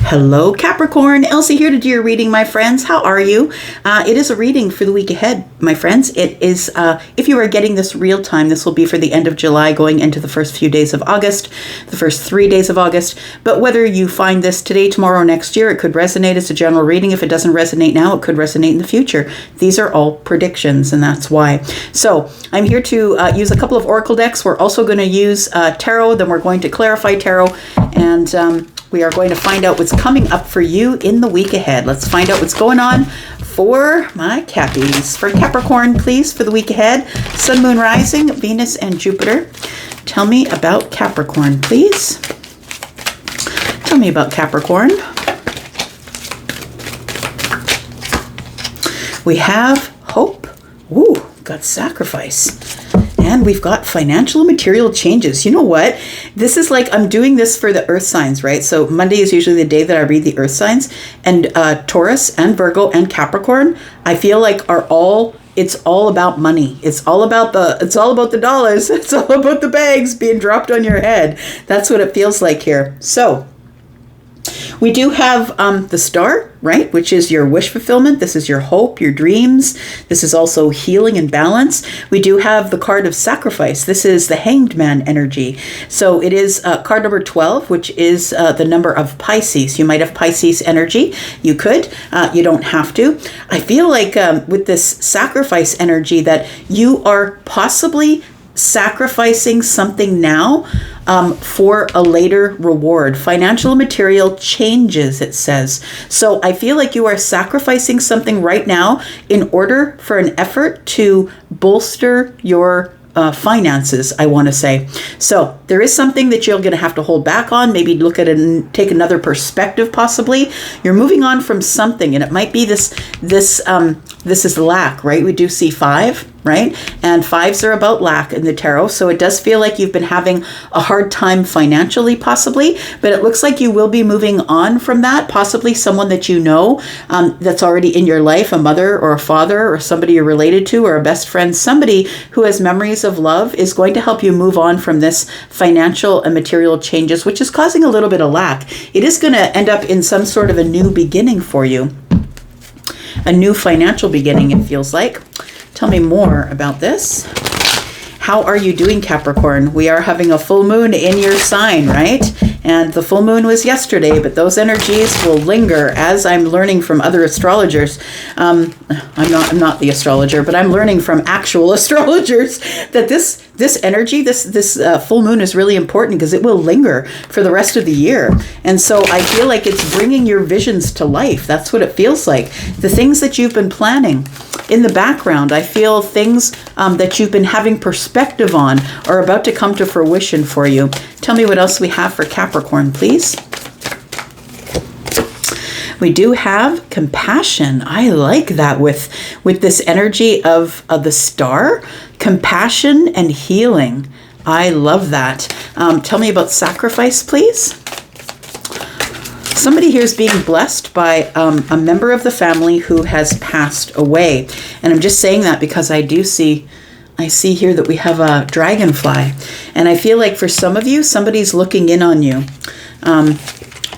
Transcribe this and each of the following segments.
Hello, Capricorn. Elsie here to do your reading, my friends. How are you? It is a reading for the week ahead, my friends. It is, if you are getting this real time, this will be for the end of July, going into the first few days of August, the first 3 days of August. But whether you find this today, tomorrow, or next year, it could resonate as a general reading. If it doesn't resonate now, it could resonate in the future. These are all predictions, and that's why. So I'm here to use a couple of oracle decks. We're also going to use tarot. Then we're going to clarify tarot, and we are going to find out what's coming up for you in the week ahead. Let's find out what's going on for my Cappies. For Capricorn, please, for the week ahead. Sun, Moon, Rising, Venus, and Jupiter. Tell me about Capricorn, please. Tell me about Capricorn. We have hope. Ooh, got sacrifice. And we've got financial and material changes. You know what? This is like, I'm doing this for the earth signs, right? So Monday is usually the day that I read the earth signs. And Taurus and Virgo and Capricorn, I feel like it's all about money. It's all about the dollars. It's all about the bags being dropped on your head. That's what it feels like here. So we do have the star, right, which is your wish fulfillment. This is your hope, your dreams. This is also healing and balance. We do have the card of sacrifice. This is the hanged man energy. So it is card number 12, which is the number of Pisces. You might have Pisces energy. You could. You don't have to. I feel like with this sacrifice energy that you are possibly sacrificing something now for a later reward. Financial and material changes, it says. So I feel like you are sacrificing something right now in order for an effort to bolster your finances, I want to say. So there is something that you're going to have to hold back on, maybe look at it and take another perspective possibly. You're moving on from something, and it might be this is lack, right? We do see 5, right? And 5s are about lack in the tarot. So it does feel like you've been having a hard time financially, possibly, but it looks like you will be moving on from that. Possibly someone that you know that's already in your life, a mother or a father or somebody you're related to or a best friend, somebody who has memories of love is going to help you move on from this financial and material changes, which is causing a little bit of lack. It is going to end up in some sort of a new beginning for you. A new financial beginning, it feels like. Tell me more about this. How are you doing, Capricorn? We are having a full moon in your sign, right? And the full moon was yesterday, but those energies will linger, as I'm learning from other astrologers. I'm not the astrologer, but I'm learning from actual astrologers that this energy, this full moon is really important because it will linger for the rest of the year. And so I feel like it's bringing your visions to life. That's what it feels like. The things that you've been planning in the background, I feel things that you've been having perspective on are about to come to fruition for you. Tell me what else we have for Capricorn, please. We do have compassion. I like that with this energy of the star. Compassion and healing. I love that. Tell me about sacrifice, please. Somebody here is being blessed by a member of the family who has passed away. And I'm just saying that because I see here that we have a dragonfly. And I feel like for some of you, somebody's looking in on you.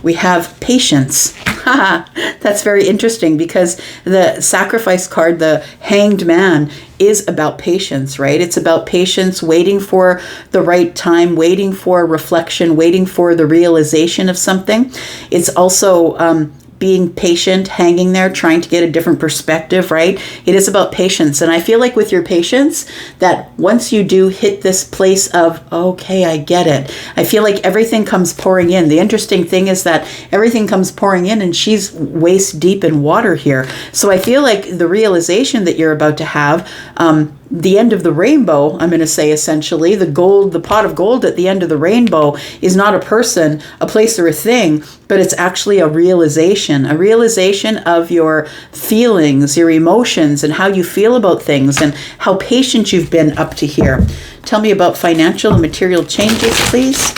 We have patience. That's very interesting because the sacrifice card, the hanged man, is about patience, right? It's about patience, waiting for the right time, waiting for reflection, waiting for the realization of something. It's also being patient, hanging there, trying to get a different perspective, right? It is about patience. And I feel like with your patience, that once you do hit this place of, okay, I get it, I feel like everything comes pouring in. The interesting thing is that everything comes pouring in and she's waist deep in water here. So I feel like the realization that you're about to have, the end of the rainbow, I'm going to say essentially, the pot of gold at the end of the rainbow is not a person, a place, or a thing, but it's actually a realization of your feelings, your emotions, and how you feel about things, and how patient you've been up to here. Tell me about financial and material changes, please.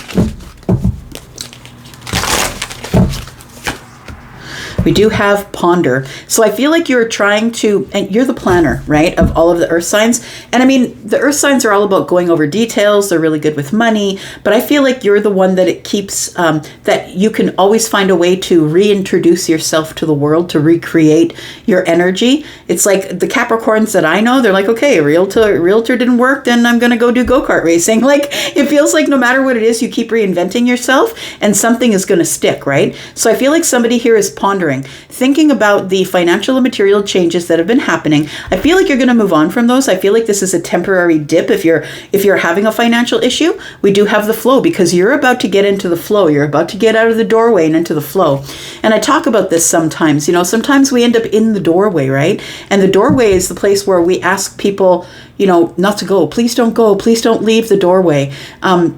We do have ponder. So I feel like you're trying to, and you're the planner, right, of all of the earth signs. And I mean, the earth signs are all about going over details. They're really good with money. But I feel like you're the one that it keeps, that you can always find a way to reintroduce yourself to the world, to recreate your energy. It's like the Capricorns that I know, they're like, okay, realtor didn't work, then I'm going to go do go-kart racing. Like, it feels like no matter what it is, you keep reinventing yourself and something is going to stick, right? So I feel like somebody here is pondering, thinking about the financial and material changes that have been happening. I feel like you're going to move on from those. I feel like this is a temporary dip. If you're having a financial issue, we do have the flow, because you're about to get into the flow. You're about to get out of the doorway and into the flow. And I talk about this sometimes, sometimes we end up in the doorway, right? And the doorway is the place where we ask people, not to go. Please don't go. Please don't leave the doorway.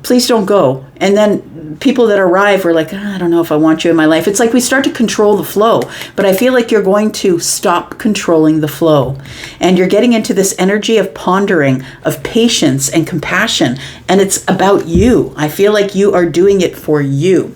Please don't go. And then people that arrive were like, I don't know if I want you in my life. It's like we start to control the flow. But I feel like you're going to stop controlling the flow. And you're getting into this energy of pondering, of patience and compassion. And it's about you. I feel like you are doing it for you.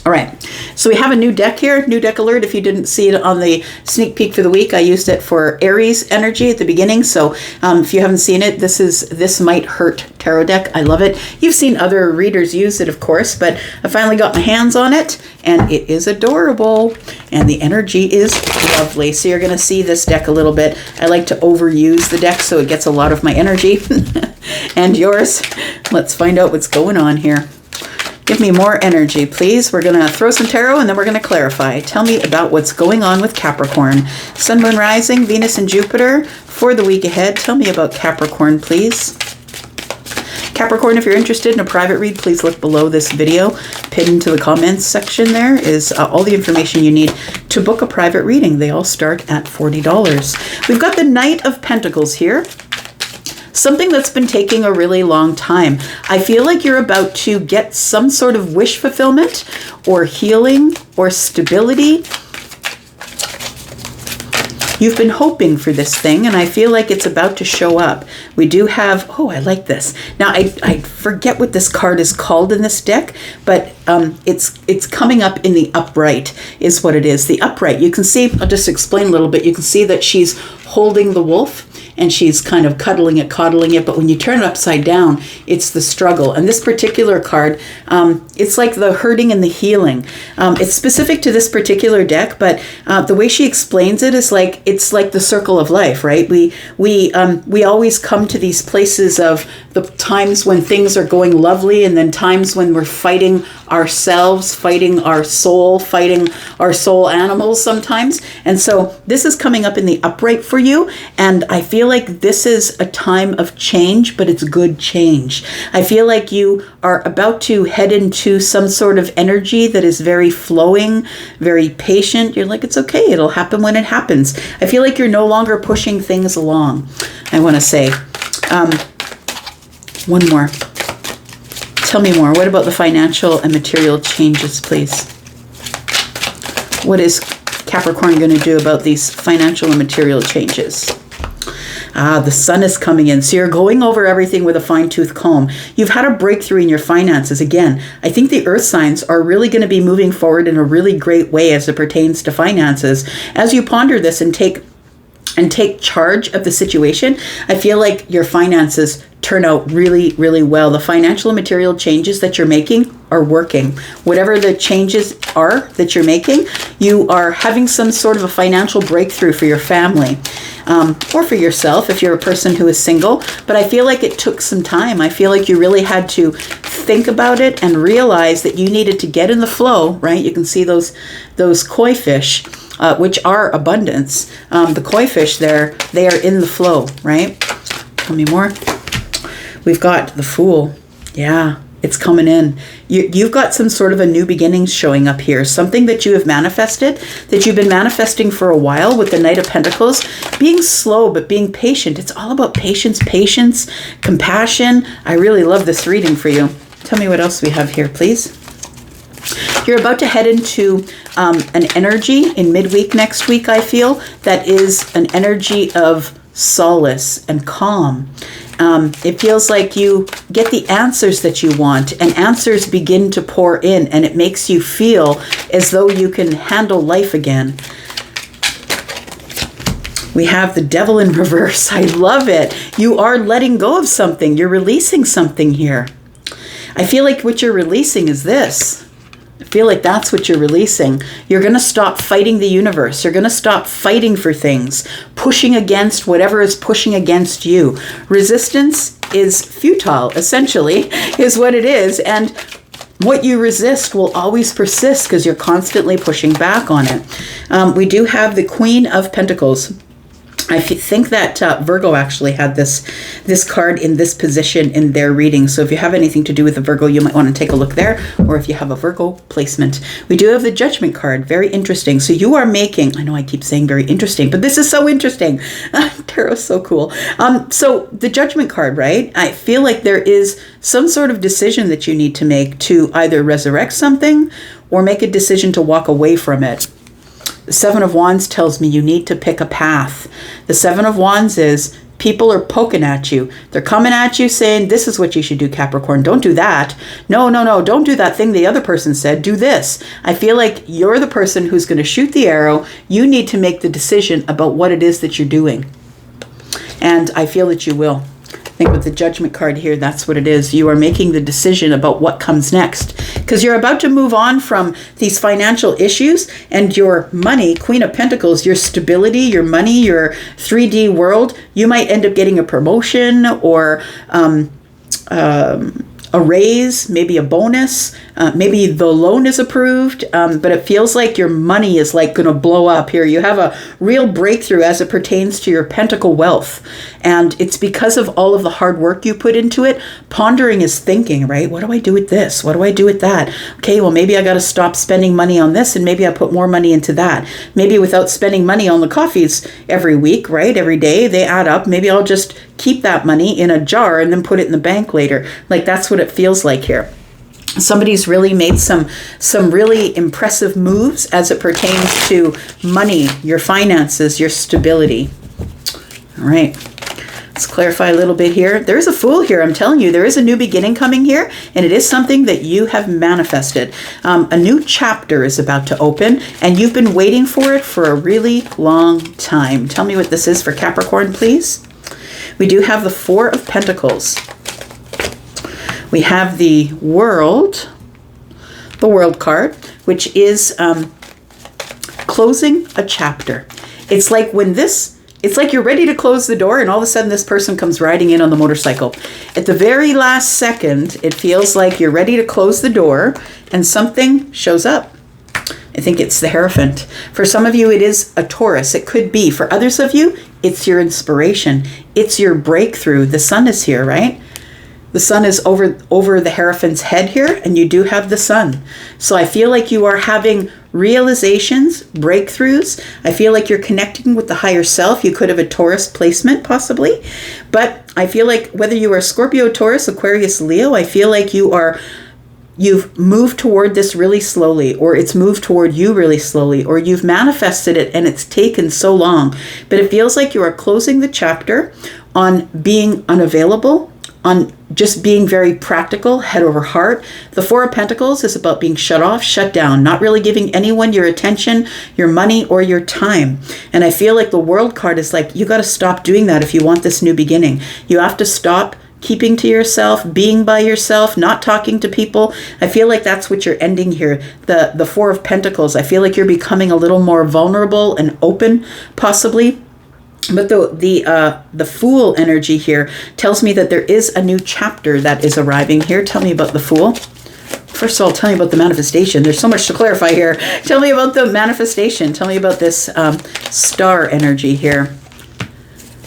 All right, so we have a new deck here, new deck alert. If you didn't see it on the sneak peek for the week, I used it for Aries energy at the beginning. So if you haven't seen it, this Might Hurt tarot deck. I love it. You've seen other readers use it, of course, but I finally got my hands on it and it is adorable and the energy is lovely. So you're going to see this deck a little bit. I like to overuse the deck so it gets a lot of my energy and yours. Let's find out what's going on here. Give me more energy, please. We're going to throw some tarot and then we're going to clarify. Tell me about what's going on with Capricorn. Sun, Moon, Rising, Venus, and Jupiter for the week ahead. Tell me about Capricorn, please. Capricorn, if you're interested in a private read, please look below this video. Pinned to the comments section there is all the information you need to book a private reading. They all start at $40. We've got the Knight of Pentacles here. Something that's been taking a really long time. I feel like you're about to get some sort of wish fulfillment or healing or stability. You've been hoping for this thing, and I feel like it's about to show up. We do have, oh, I like this. Now, I forget what this card is called in this deck, but it's coming up in the upright is what it is. The upright, you can see, I'll just explain a little bit. You can see that she's holding the wolf, and she's kind of cuddling it, coddling it. But when you turn it upside down, it's the struggle. And this particular card, it's like the hurting and the healing. It's specific to this particular deck, but the way she explains it is like, it's like the circle of life, right? We always come to these places of the times when things are going lovely, and then times when we're fighting ourselves, fighting our soul animals sometimes. And so this is coming up in the upright for you. And I feel like this is a time of change, but it's good change. I feel like you are about to head into some sort of energy that is very flowing, very patient. You're like, it's okay. It'll happen when it happens. I feel like you're no longer pushing things along. I want to say, one more. Tell me more. What about the financial and material changes, please? What is Capricorn going to do about these financial and material changes? The sun is coming in. So you're going over everything with a fine-tooth comb. You've had a breakthrough in your finances. Again, I think the earth signs are really going to be moving forward in a really great way as it pertains to finances. As you ponder this and take charge of the situation, I feel like your finances turn out really, really well. The financial and material changes that you're making are working. Whatever the changes are that you're making, you are having some sort of a financial breakthrough for your family, or for yourself if you're a person who is single. But I feel like it took some time. I feel like you really had to think about it and realize that you needed to get in the flow, right? You can see those koi fish, which are abundance. The koi fish there, they are in the flow, right? Tell me more. We've got the Fool. Yeah, it's coming in. You've got some sort of a new beginnings showing up here. Something that you have manifested, that you've been manifesting for a while with the Knight of Pentacles. Being slow, but being patient. It's all about patience, compassion. I really love this reading for you. Tell me what else we have here, please. You're about to head into an energy in midweek next week, I feel, that is an energy of solace and calm. It feels like you get the answers that you want, and answers begin to pour in, and it makes you feel as though you can handle life again. We have the Devil in reverse. I love it. You are letting go of something. You're releasing something here. I feel like what you're releasing is this. I feel like that's what you're releasing. You're going to stop fighting the universe. You're going to stop fighting for things, pushing against whatever is pushing against you. Resistance is futile, essentially, is what it is. And what you resist will always persist because you're constantly pushing back on it. We do have the Queen of Pentacles. I think that Virgo actually had this card in this position in their reading. So if you have anything to do with the Virgo, you might want to take a look there. Or if you have a Virgo placement. We do have the Judgment card. Very interesting. So you are making, I know I keep saying very interesting, but this is so interesting. Tarot's so cool. So the Judgment card, right? I feel like there is some sort of decision that you need to make to either resurrect something or make a decision to walk away from it. The Seven of Wands tells me you need to pick a path. The Seven of Wands is people are poking at you. They're coming at you saying, this is what you should do, Capricorn. Don't do that. No, don't do that thing the other person said. Do this. I feel like you're the person who's going to shoot the arrow. You need to make the decision about what it is that you're doing. And I feel that you will. I think with the Judgment card here, that's what it is. You are making the decision about what comes next. Because you're about to move on from these financial issues and your money, Queen of Pentacles, your stability, your money, your 3D world. You might end up getting a promotion or a raise, maybe a bonus, maybe the loan is approved, but it feels like your money is like going to blow up here. You have a real breakthrough as it pertains to your pentacle wealth. And it's because of all of the hard work you put into it. Pondering is thinking, right? What do I do with this? What do I do with that? Okay, well, maybe I got to stop spending money on this and maybe I put more money into that. Maybe without spending money on the coffees every week, right? Every day they add up. Maybe I'll just keep that money in a jar and then put it in the bank later. Like that's what it feels like here. Somebody's really made some really impressive moves as it pertains to money, your finances, your stability. All right. Let's clarify a little bit here. There is a Fool here. I'm telling you, there is a new beginning coming here, and it is something that you have manifested. A new chapter is about to open, and you've been waiting for it for a really long time. Tell me what this is for Capricorn, please. We do have the Four of Pentacles. We have the World card, which is closing a chapter. It's like it's like you're ready to close the door and all of a sudden this person comes riding in on the motorcycle. At the very last second, it feels like you're ready to close the door and something shows up. I think it's the Hierophant. For some of you, it is a Taurus. It could be. For others of you, it's your inspiration. It's your breakthrough. The Sun is here, right? The Sun is over the Hierophant's head here, and you do have the Sun. So I feel like you are having realizations, breakthroughs. I feel like you're connecting with the higher self. You could have a Taurus placement, possibly. But I feel like whether you are Scorpio, Taurus, Aquarius, Leo, I feel like you've moved toward this really slowly, or it's moved toward you really slowly, or you've manifested it and it's taken so long. But it feels like you are closing the chapter on being unavailable, on just being very practical, head over heart. The Four of Pentacles is about being shut off, shut down, not really giving anyone your attention, your money, or your time. And I feel like the World card is like, you got to stop doing that if you want this new beginning. You have to stop keeping to yourself, being by yourself, not talking to people. I feel like that's what you're ending here. The Four of Pentacles, I feel like you're becoming a little more vulnerable and open, possibly. But the Fool energy here tells me that there is a new chapter that is arriving here. Tell me about the Fool. First of all, tell me about the manifestation. There's so much to clarify here. Tell me about the manifestation. Tell me about this star energy here.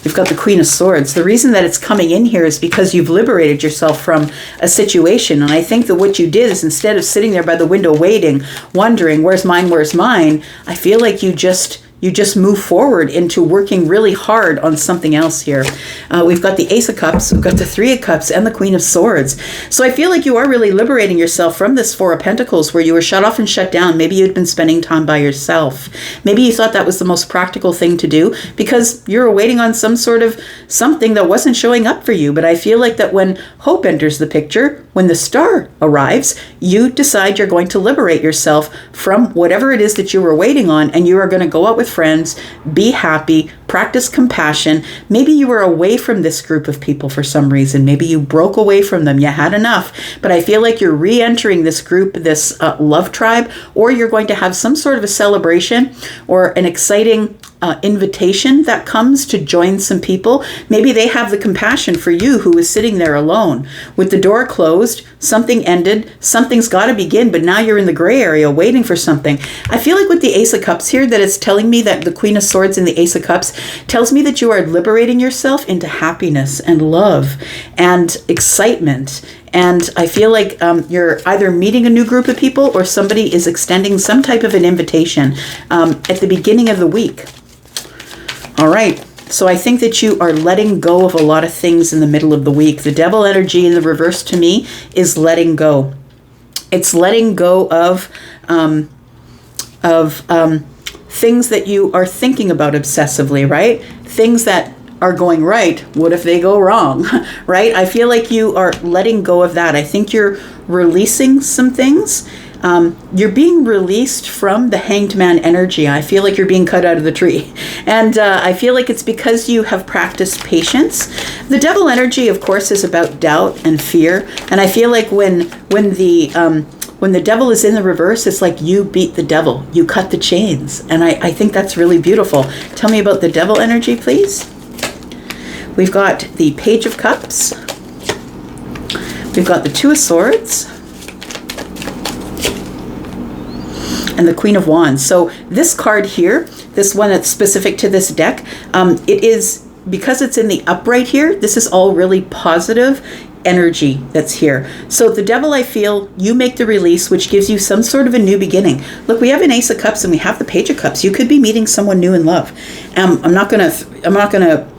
You've got the Queen of Swords. The reason that it's coming in here is because you've liberated yourself from a situation. And I think that what you did is, instead of sitting there by the window waiting, wondering, where's mine, I feel like you just you just move forward into working really hard on something else here. We've got the Ace of Cups, we've got the Three of Cups, and the Queen of Swords. So I feel like you are really liberating yourself from this Four of Pentacles where you were shut off and shut down. Maybe you'd been spending time by yourself. Maybe you thought that was the most practical thing to do because you're waiting on some sort of something that wasn't showing up for you. But I feel like that when hope enters the picture, when the star arrives, you decide you're going to liberate yourself from whatever it is that you were waiting on, and you are going to go out with friends, be happy, practice compassion. Maybe you were away from this group of people for some reason. Maybe you broke away from them. You had enough. But I feel like you're re-entering this group, this love tribe, or you're going to have some sort of a celebration or an exciting invitation that comes to join some people. Maybe they have the compassion for you who is sitting there alone. With the door closed, something ended, something's got to begin, but now you're in the gray area waiting for something. I feel like with the Ace of Cups here that it's telling me that the Queen of Swords and the Ace of Cups tells me that you are liberating yourself into happiness and love and excitement. And I feel like you're either meeting a new group of people or somebody is extending some type of an invitation at the beginning of the week. All right. So I think that you are letting go of a lot of things in the middle of the week. The Devil energy in the reverse to me is letting go. It's letting go of things that you are thinking about obsessively, right? Things that are going right. What if they go wrong, right? I feel like you are letting go of that. I think you're releasing some things. You're being released from the Hanged Man energy. I feel like you're being cut out of the tree. And I feel like it's because you have practiced patience. The Devil energy, of course, is about doubt and fear. And I feel like when the devil is in the reverse, it's like you beat the devil. You cut the chains. And I think that's really beautiful. Tell me about the Devil energy, please. We've got the Page of Cups. We've got the Two of Swords. And the Queen of Wands. So this card here, this one that's specific to this deck, it is, because it's in the upright here, this is all really positive energy that's here. So the Devil, I feel, you make the release, which gives you some sort of a new beginning. Look, we have an Ace of Cups and we have the Page of Cups. You could be meeting someone new in love. I'm not gonna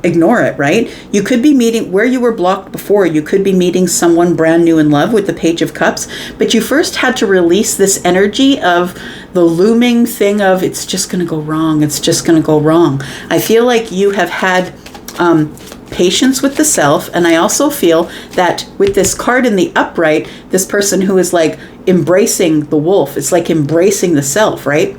ignore it, right? You could be meeting where you were blocked before. You could be meeting someone brand new in love with the Page of Cups, but you first had to release this energy of the looming thing of it's just going to go wrong. It's just going to go wrong. I feel like you have had patience with the self, and I also feel that with this card in the upright, this person who is like embracing the wolf, it's like embracing the self, right?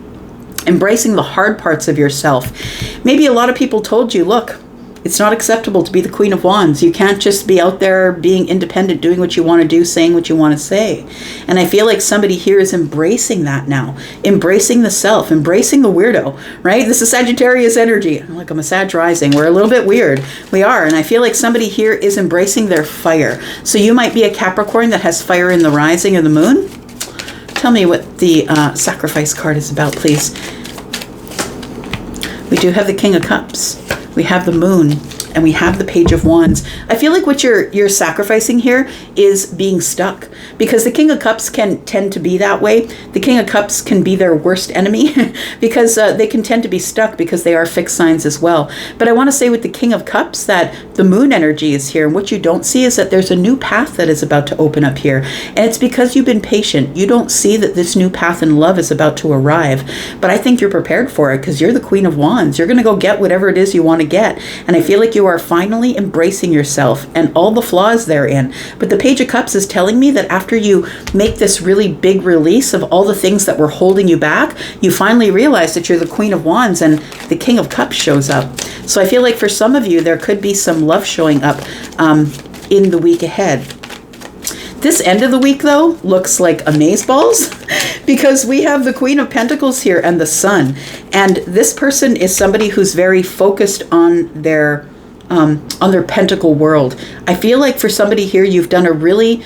Embracing the hard parts of yourself. Maybe a lot of people told you, look, it's not acceptable to be the Queen of Wands. You can't just be out there being independent, doing what you want to do, saying what you want to say. And I feel like somebody here is embracing that now. Embracing the self, embracing the weirdo, right? This is Sagittarius energy. I'm like a Sag rising. We're a little bit weird. We are. And I feel like somebody here is embracing their fire. So you might be a Capricorn that has fire in the rising of the moon. Tell me what the sacrifice card is about, please. We do have the King of Cups. We have the Moon, and we have the Page of Wands. I feel like what you're sacrificing here is being stuck, because the King of Cups can tend to be that way. The King of Cups can be their worst enemy because they can tend to be stuck because they are fixed signs as well. But I want to say with the King of Cups that the Moon energy is here, and what you don't see is that there's a new path that is about to open up here. And it's because you've been patient. You don't see that this new path in love is about to arrive. But I think you're prepared for it because you're the Queen of Wands. You're going to go get whatever it is you want to get. And I feel like you are finally embracing yourself and all the flaws therein. But the Page of Cups is telling me that after you make this really big release of all the things that were holding you back, you finally realize that you're the Queen of Wands and the King of Cups shows up. So I feel like for some of you, there could be some love showing up in the week ahead. This end of the week, though, looks like amazeballs because we have the Queen of Pentacles here and the Sun. And this person is somebody who's very focused on their pentacle world. I feel like for somebody here, you've done a really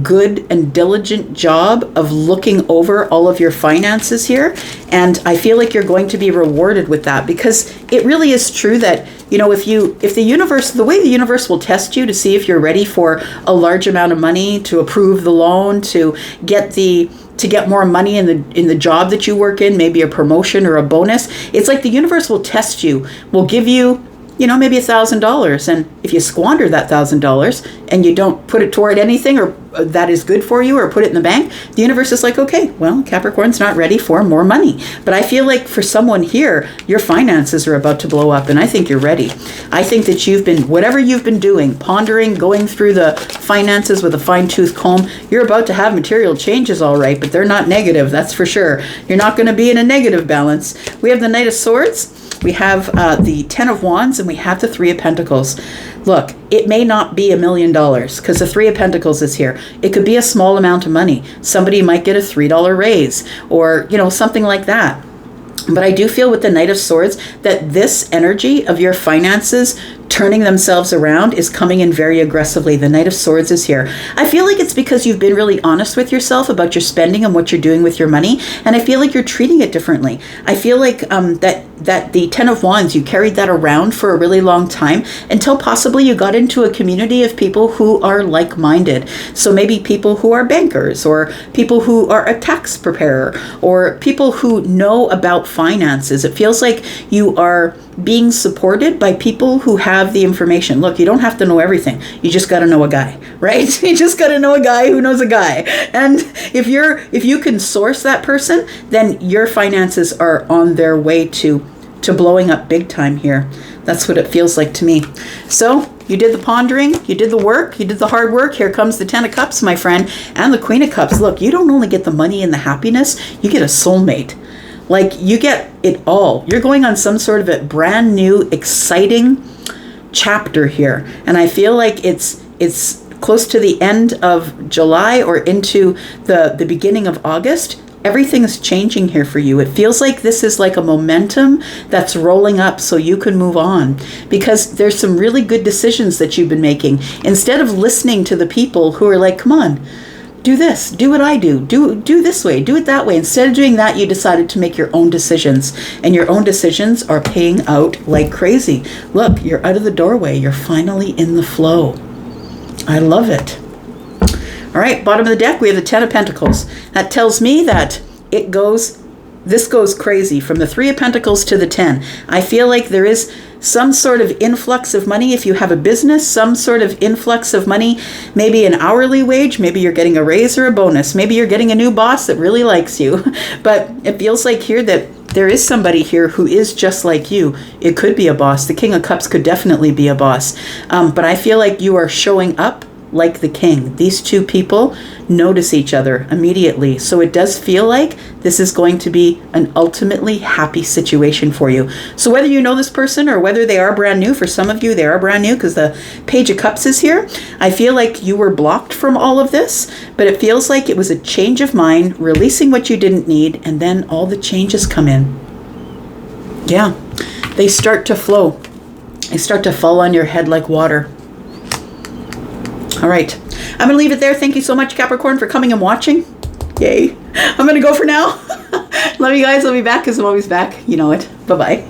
good and diligent job of looking over all of your finances here. And I feel like you're going to be rewarded with that, because it really is true that, you know, if the universe, the way the universe will test you to see if you're ready for a large amount of money, to approve the loan, to get the to get more money in the job that you work in, maybe a promotion or a bonus. It's like the universe will test you, will give you, maybe $1,000. And if you squander that $1,000 and you don't put it toward anything or that is good for you or put it in the bank, the universe is like, okay, well, Capricorn's not ready for more money. But I feel like for someone here, your finances are about to blow up, and I think you're ready. I think that whatever you've been doing, pondering, going through the finances with a fine-tooth comb, you're about to have material changes, all right, but they're not negative, that's for sure. You're not going to be in a negative balance. We have the Knight of Swords. We have the Ten of Wands, and we have the Three of Pentacles. Look, it may not be $1 million because the Three of Pentacles is here. It could be a small amount of money. Somebody might get a $3 raise or, something like that. But I do feel with the Knight of Swords that this energy of your finances turning themselves around is coming in very aggressively. The Knight of Swords is here. I feel like it's because you've been really honest with yourself about your spending and what you're doing with your money. And I feel like you're treating it differently. I feel like that the Ten of Wands, you carried that around for a really long time until possibly you got into a community of people who are like-minded. So maybe people who are bankers or people who are a tax preparer or people who know about finances. It feels like you are being supported by people who have the information. Look, you don't have to know everything. You just got to know a guy, right? You just got to know a guy who knows a guy. And if you can source that person, then your finances are on their way to blowing up big time here. That's what it feels like to me. So you did the pondering, you did the work, you did the hard work. Here comes the Ten of Cups, my friend, and the Queen of Cups. Look, you don't only get the money and the happiness, you get a soulmate. Like, you get it all. You're going on some sort of a brand new, exciting chapter here. And I feel like it's close to the end of July or into the beginning of August. Everything's changing here for you. It feels like this is like a momentum that's rolling up so you can move on, because there's some really good decisions that you've been making. Instead of listening to the people who are like, come on, do this, do what I do this way, do it that way. Instead of doing that, you decided to make your own decisions, and your own decisions are paying out like crazy. Look, you're out of the doorway. You're finally in the flow. I love it. All right, bottom of the deck, we have the Ten of Pentacles. That tells me that this goes crazy from the Three of Pentacles to the 10. I feel like there is some sort of influx of money if you have a business, some sort of influx of money, maybe an hourly wage, maybe you're getting a raise or a bonus, maybe you're getting a new boss that really likes you. But it feels like here that there is somebody here who is just like you. It could be a boss. The King of Cups could definitely be a boss. But I feel like you are showing up like the king. These two people notice each other immediately. So it does feel like this is going to be an ultimately happy situation for you. So whether you know this person or whether they are brand new, for some of you, they are brand new because the Page of Cups is here. I feel like you were blocked from all of this, but it feels like it was a change of mind, releasing what you didn't need, and then all the changes come in. Yeah, they start to flow. They start to fall on your head like water. All right, I'm going to leave it there. Thank you so much, Capricorn, for coming and watching. Yay. I'm going to go for now. Love you guys. I'll be back because I'm always back. You know it. Bye-bye.